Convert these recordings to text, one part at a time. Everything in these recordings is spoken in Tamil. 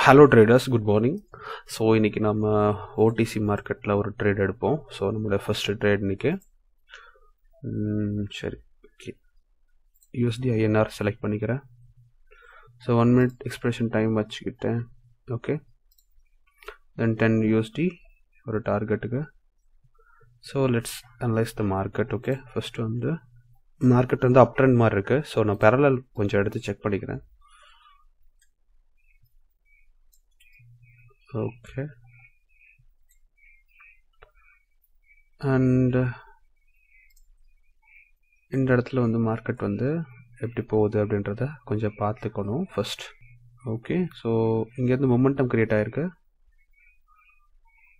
Hello traders, good morning. So இன்னைக்கு நம்ம OTC மார்க்கெட்டில் ஒரு ட்ரேட் எடுப்போம். ஸோ நம்மளோட ஃபர்ஸ்ட் ட்ரேட் இன்னைக்கு சரி ஓகே USD INR செலக்ட் பண்ணிக்கிறேன். ஸோ 1 minute எக்ஸ்பிரஷன் டைம் வச்சுக்கிட்டேன். ஓகே தென் 10 USD ஒரு டார்கெட்டுக்கு. So let's analyse the market. Okay first வந்து மார்க்கெட் வந்து அப் ட்ரெண்ட் மாதிரி இருக்குது. ஸோ நான் பேரலல் கொஞ்சம் எடுத்து செக் பண்ணிக்கிறேன். Okay, and இந்த இடத்துல வந்து மார்க்கெட் வந்து எப்படி போகுது அப்படின்றத கொஞ்சம் பார்த்துக்கணும் ஃபர்ஸ்ட். ஓகே ஸோ இங்கேருந்து மொமெண்டம் கிரியேட் ஆகிருக்கு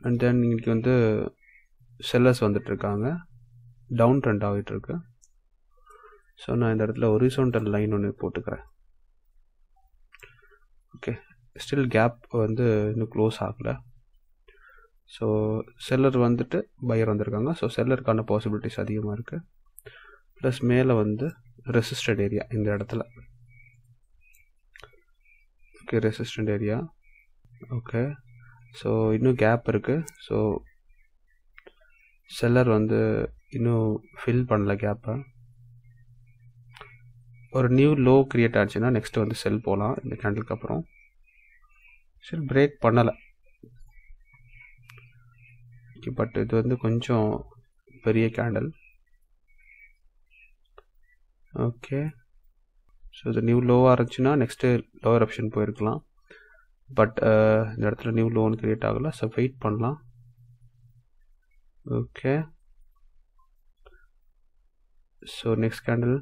அண்ட் தென் இன்றைக்கி வந்து செல்லர்ஸ் வந்துட்டுருக்காங்க, டவுன் ட்ரெண்ட் ஆகிட்டுருக்கு. ஸோ நான் இந்த இடத்துல ஹொரிசான்டல் லைன் ஒன்று போட்டுக்கிறேன். ஓகே ஸ்டில் கேப் வந்து இன்னும் க்ளோஸ் ஆகலை. ஸோ செல்லர் வந்துட்டு பையர் வந்திருக்காங்க. ஸோ செல்லருக்கான பாசிபிலிட்டிஸ் அதிகமாக இருக்குது. ப்ளஸ் மேலே வந்து ரெசிஸ்டன்ட் ஏரியா இந்த இடத்துல. Okay resistant area. Okay so இன்னும் கேப் இருக்குது. ஸோ செல்லர் வந்து இன்னும் ஃபில் பண்ணல கேப்பை. ஒரு நியூ லோ கிரியேட் ஆச்சுன்னா நெக்ஸ்ட் வந்து செல் போகலாம் இந்த கேண்டலுக்கு அப்புறம். சரி பிரேக் பண்ணலை. ஓகே பட் இது வந்து கொஞ்சம் பெரிய கேண்டல். ஓகே ஸோ இது நியூ லோவாக இருந்துச்சுன்னா நெக்ஸ்ட்டு லோவர் ஆப்ஷன் போயிருக்கலாம். பட் இந்த இடத்துல நியூ லோன்னு கிரியேட் ஆகலை. ஸோ வெயிட் பண்ணலாம். Okay so next candle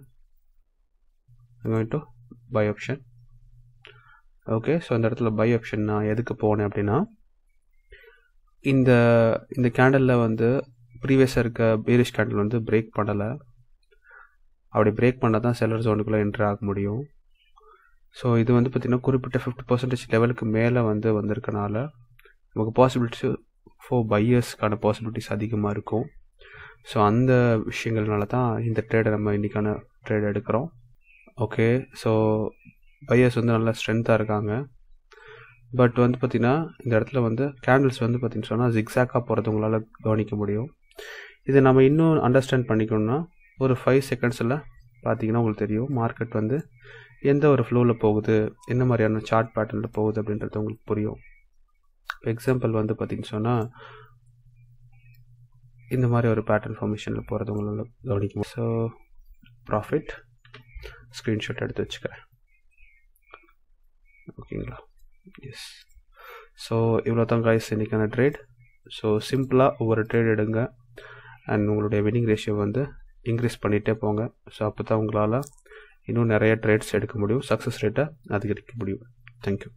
to buy option. Okay so அந்த இடத்துல பை ஆப்ஷன் நான் எதுக்கு போனேன் அப்படின்னா, இந்த கேண்டலில் வந்து ப்ரீவியஸாக இருக்க பேரிஷ் கேண்டல் வந்து பிரேக் பண்ணலை. அப்படி பிரேக் பண்ணால் தான் செல்லர் ஜோனுக்குள்ளே என்ட்ரு ஆக முடியும். ஸோ இது வந்து பார்த்திங்கன்னா குறிப்பிட்ட 50% லெவலுக்கு மேலே வந்து வந்திருக்கனால நமக்கு பாசிபிலிட்டிஸ் ஃபார் பையர்ஸ்க்கான பாசிபிலிட்டிஸ் அதிகமாக இருக்கும். ஸோ அந்த விஷயங்கள்னால தான் இந்த ட்ரேடை நம்ம இன்றைக்கான ட்ரேட் எடுக்கிறோம். ஓகே ஸோ பையர்ஸ் வந்து நல்லா ஸ்ட்ரென்த்தாக இருக்காங்க. பட் வந்து பார்த்திங்கன்னா இந்த இடத்துல வந்து கேண்டில்ஸ் வந்து பார்த்திங்கன்னு சொன்னால் ஜிக்ஸாக்காக போகிறது உங்களால் கவனிக்க முடியும். இதை நம்ம இன்னும் அண்டர்ஸ்டாண்ட் பண்ணிக்கணும்னா ஒரு 5 செகண்ட்ஸில் பார்த்திங்கன்னா உங்களுக்கு தெரியும் மார்க்கெட் வந்து எந்த ஒரு ஃப்ளோவில் போகுது, என்ன மாதிரியான சார்ட் பேட்டர்னில் போகுது அப்படின்றது உங்களுக்கு புரியும். எக்ஸாம்பிள் வந்து பார்த்திங்கன்னு சொன்னால் இந்த மாதிரி ஒரு பேட்டர்ன் ஃபார்மேஷனில் போகிறது உங்களால் கவனிக்கும். ஸோ ப்ராஃபிட் ஸ்க்ரீன்ஷாட் எடுத்து வச்சுக்கிறேன். ஓகேங்களா? எஸ் ஸோ இவ்வளோ தான் காய்ஸ் இன்றைக்கான ட்ரேட். ஸோ சிம்பிளாக ஒவ்வொரு ட்ரேட் எடுங்க அண்ட் உங்களுடைய வின்னிங் ரேஷியோ வந்து இன்க்ரீஸ் பண்ணிகிட்டே போங்க. ஸோ அப்போ தான் உங்களால் இன்னும் நிறைய ட்ரேட்ஸ் எடுக்க முடியும், சக்ஸஸ் ரேட்டை அதிகரிக்க முடியும். தேங்க்யூ.